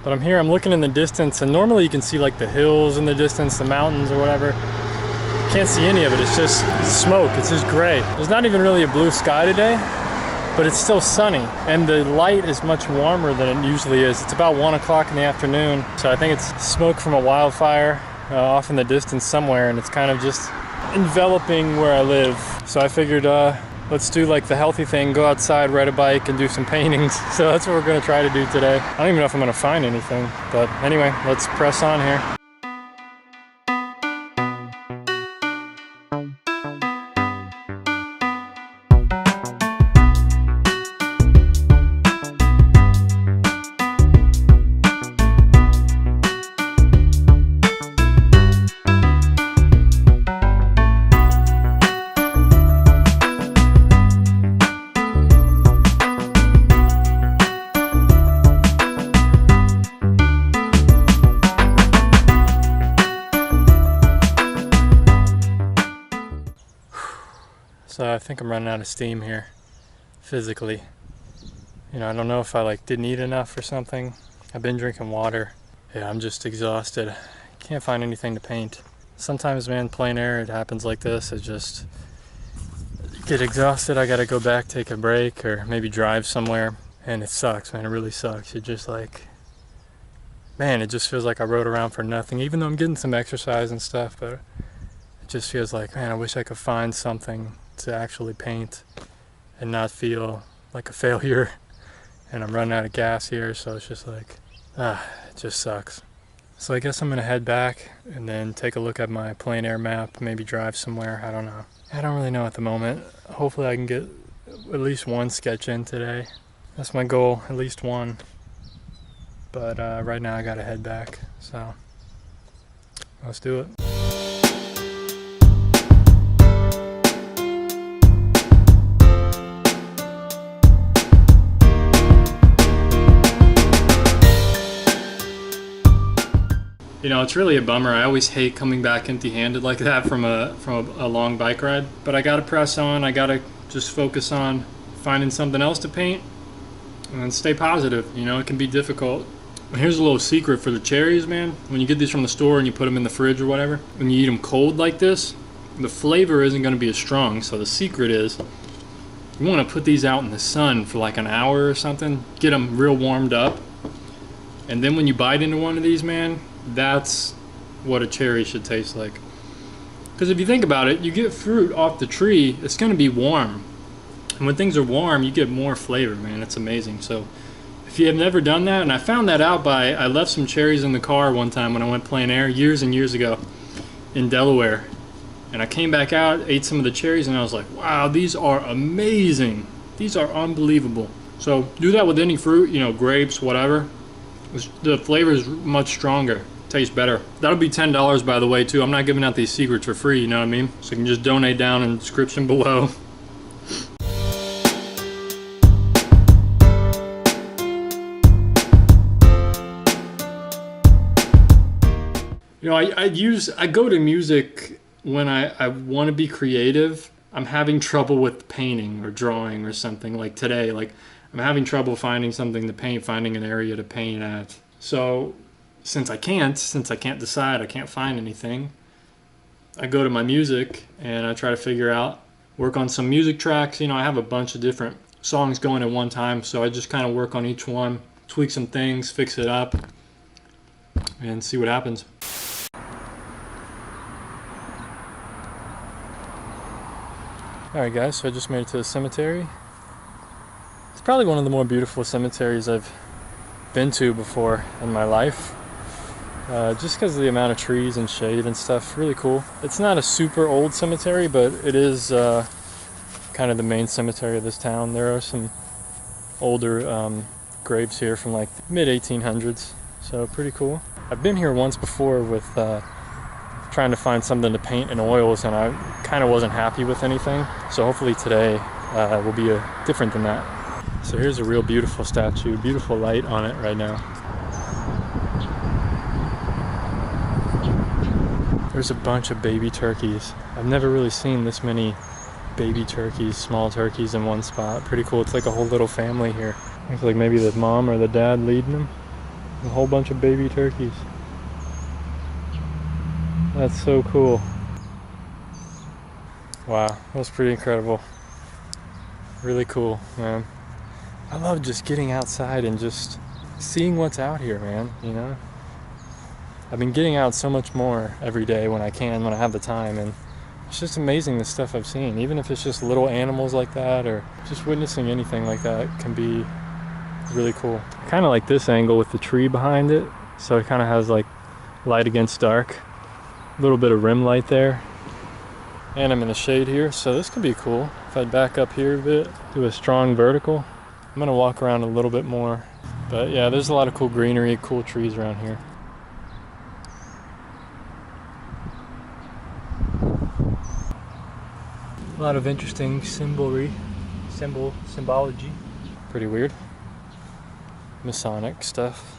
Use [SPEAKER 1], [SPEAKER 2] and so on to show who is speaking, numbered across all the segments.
[SPEAKER 1] But I'm here, I'm looking in the distance, and normally you can see like the hills in the distance, the mountains or whatever. Can't see any of it, it's just smoke, it's just gray. There's not even really a blue sky today, but it's still sunny. And the light is much warmer than it usually is. It's about 1 o'clock in the afternoon. So I think it's smoke from a wildfire off in the distance somewhere, and it's kind of just enveloping where I live. So I figured let's do like the healthy thing, go outside, ride a bike, and do some paintings. So that's what we're gonna try to do today. I don't even know if I'm gonna find anything, but anyway, let's press on here. So I think I'm running out of steam here, physically. You know, I don't know if I like didn't eat enough or something. I've been drinking water. Yeah, I'm just exhausted. Can't find anything to paint. Sometimes, man, plein air, it happens like this. I just get exhausted. I gotta go back, take a break, or maybe drive somewhere. And it sucks, man, it really sucks. It just like, man, it just feels like I rode around for nothing, even though I'm getting some exercise and stuff, but it just feels like, man, I wish I could find something to actually paint and not feel like a failure. And I'm running out of gas here, so it's just like, it just sucks. So I guess I'm gonna head back and then take a look at my plein air map, maybe drive somewhere, I don't know. I don't really know at the moment. Hopefully I can get at least one sketch in today. That's my goal, at least one. But right now I gotta head back, so let's do it. You know, it's really a bummer. I always hate coming back empty-handed like that from a long bike ride. But I gotta press on. I gotta just focus on finding something else to paint and stay positive. You know, it can be difficult. And here's a little secret for the cherries, man. When you get these from the store and you put them in the fridge or whatever, when you eat them cold like this, the flavor isn't gonna be as strong. So the secret is you wanna put these out in the sun for like an hour or something, get them real warmed up. And then when you bite into one of these, man, that's what a cherry should taste like. Because if you think about it, you get fruit off the tree, it's going to be warm. And when things are warm, you get more flavor, man. It's amazing. So if you have never done that, and I found that out by, I left some cherries in the car one time when I went plein air years and years ago in Delaware. And I came back out, ate some of the cherries, and I was like, wow, these are amazing. These are unbelievable. So do that with any fruit, you know, grapes, whatever. The flavor is much stronger. Tastes better. That'll be $10, by the way, too. I'm not giving out these secrets for free, you know what I mean? So you can just donate down in the description below. You know, I go to music when I want to be creative. I'm having trouble with painting or drawing or something like today. Like, I'm having trouble finding something to paint, finding an area to paint at. So since I can't decide, I can't find anything, I go to my music and I try to work on some music tracks. You know, I have a bunch of different songs going at one time, so I just kind of work on each one, tweak some things, fix it up, and see what happens. Alright guys, so I just made it to the cemetery. It's probably one of the more beautiful cemeteries I've been to before in my life. Just because of the amount of trees and shade and stuff, really cool. It's not a super old cemetery, but it is kind of the main cemetery of this town. There are some older graves here from like the mid-1800s, so pretty cool. I've been here once before with trying to find something to paint in oils, and I kind of wasn't happy with anything. So hopefully today will be different than that. So here's a real beautiful statue, beautiful light on it right now. There's a bunch of baby turkeys. I've never really seen this many baby turkeys, small turkeys in one spot. Pretty cool. It's like a whole little family here. Looks like maybe the mom or the dad leading them. A whole bunch of baby turkeys. That's so cool. Wow, that was pretty incredible. Really cool, man. I love just getting outside and just seeing what's out here, man, you know? I've been getting out so much more every day when I can, when I have the time, and it's just amazing the stuff I've seen. Even if it's just little animals like that, or just witnessing anything like that can be really cool. I kind of like this angle with the tree behind it, so it kind of has like light against dark. A little bit of rim light there. And I'm in the shade here, so this could be cool. If I back up here a bit, do a strong vertical. I'm gonna walk around a little bit more. But yeah, there's a lot of cool greenery, cool trees around here. A lot of interesting symbology. Pretty weird. Masonic stuff.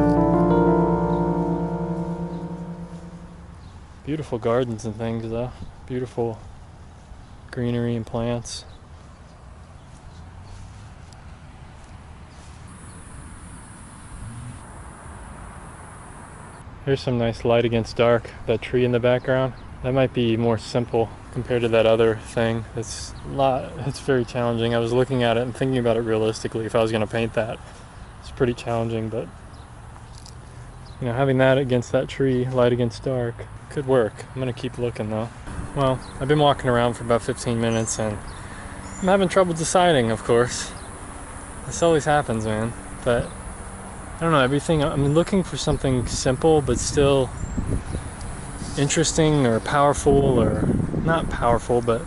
[SPEAKER 1] Beautiful gardens and things though. Beautiful greenery and plants. Here's some nice light against dark. That tree in the background. That might be more simple compared to that other thing. It's very challenging. I was looking at it and thinking about it realistically if I was going to paint that. It's pretty challenging, but you know, having that against that tree, light against dark, could work. I'm going to keep looking though. Well, I've been walking around for about 15 minutes and I'm having trouble deciding, of course. This always happens, man. But I don't know, everything, I'm looking for something simple but still interesting or powerful, or not powerful, but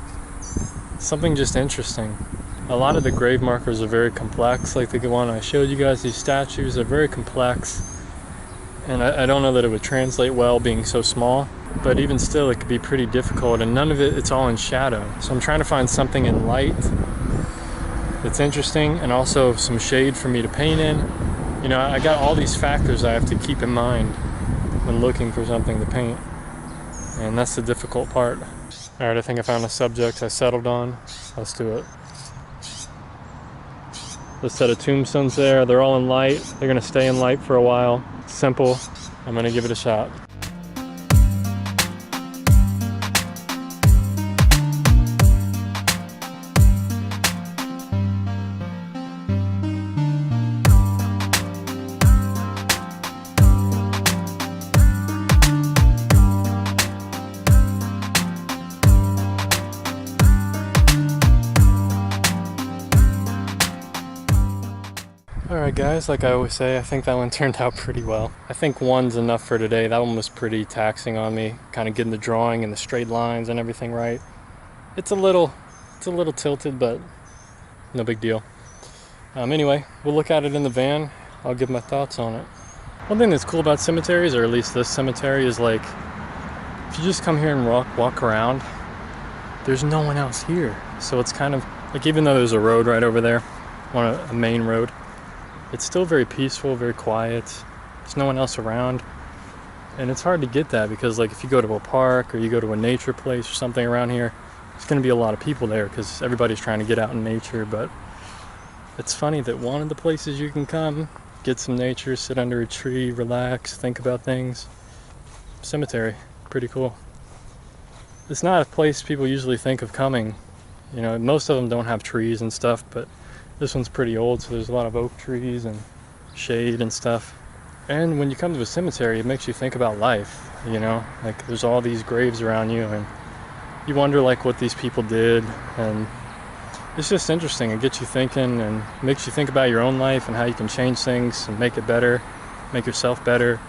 [SPEAKER 1] something just interesting. A lot of the grave markers are very complex, like the one I showed you guys, these statues are very complex, and I don't know that it would translate well being so small, but even still it could be pretty difficult, and none of it's all in shadow. So I'm trying to find something in light that's interesting and also some shade for me to paint in. You know, I got all these factors I have to keep in mind when looking for something to paint. And that's the difficult part. Alright, I think I found a subject I settled on. Let's do it. This set of tombstones there, they're all in light. They're gonna stay in light for a while. Simple. I'm gonna give it a shot. Alright guys, like I always say, I think that one turned out pretty well. I think one's enough for today. That one was pretty taxing on me, kind of getting the drawing and the straight lines and everything right. It's a little tilted, but no big deal. Anyway, we'll look at it in the van. I'll give my thoughts on it. One thing that's cool about cemeteries, or at least this cemetery, is like, if you just come here and walk around, there's no one else here. So it's kind of, like, even though there's a road right over there, on a main road, it's still very peaceful, very quiet. There's no one else around. And it's hard to get that because, like, if you go to a park or you go to a nature place or something around here, there's going to be a lot of people there because everybody's trying to get out in nature. But it's funny that one of the places you can come, get some nature, sit under a tree, relax, think about things. Cemetery. Pretty cool. It's not a place people usually think of coming. You know, most of them don't have trees and stuff, but this one's pretty old, so there's a lot of oak trees and shade and stuff. And when you come to a cemetery, it makes you think about life, you know? Like, there's all these graves around you, and you wonder, like, what these people did, and it's just interesting. It gets you thinking and makes you think about your own life and how you can change things and make it better, make yourself better.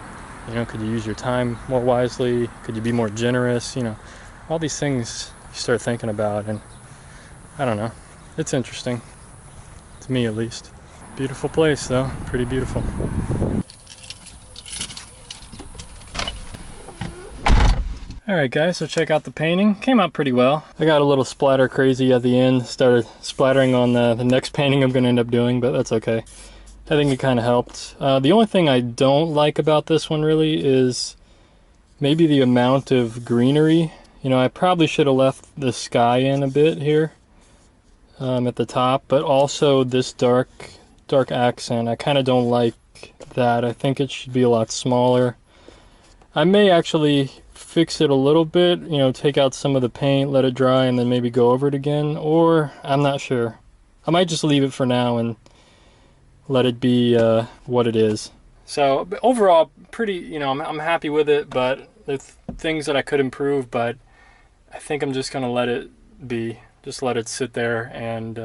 [SPEAKER 1] You know, could you use your time more wisely? Could you be more generous? You know, all these things you start thinking about, and I don't know. It's interesting. To me, at least. Beautiful place, though. Pretty beautiful. Alright guys, so check out the painting. Came out pretty well. I got a little splatter crazy at the end. Started splattering on the next painting I'm going to end up doing, but that's okay. I think it kind of helped. The only thing I don't like about this one really is maybe the amount of greenery. You know, I probably should have left the sky in a bit here. At the top, but also this dark accent. I kind of don't like like that. I think it should be a lot smaller. I may actually fix it a little bit, you know, take out some of the paint, let it dry, and then maybe go over it again, or I'm not sure. I might just leave it for now and let it be what it is. So overall, pretty, you know, I'm happy with it, but there's things that I could improve, but I think I'm just gonna let it be, just let it sit there, and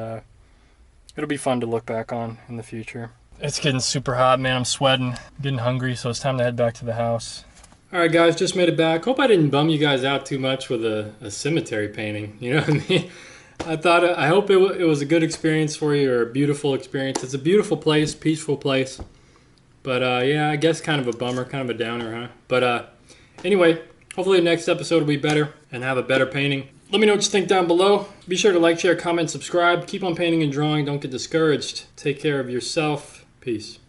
[SPEAKER 1] it'll be fun to look back on in the future. It's getting super hot, man. I'm sweating, getting hungry, so it's time to head back to the house. All right, guys, just made it back. Hope I didn't bum you guys out too much with a cemetery painting. You know what I mean? I hope it was a good experience for you, or a beautiful experience. It's a beautiful place, peaceful place. But yeah, I guess kind of a bummer, kind of a downer, huh? But anyway, hopefully the next episode will be better and have a better painting. Let me know what you think down below. Be sure to like, share, comment, subscribe. Keep on painting and drawing. Don't get discouraged. Take care of yourself. Peace.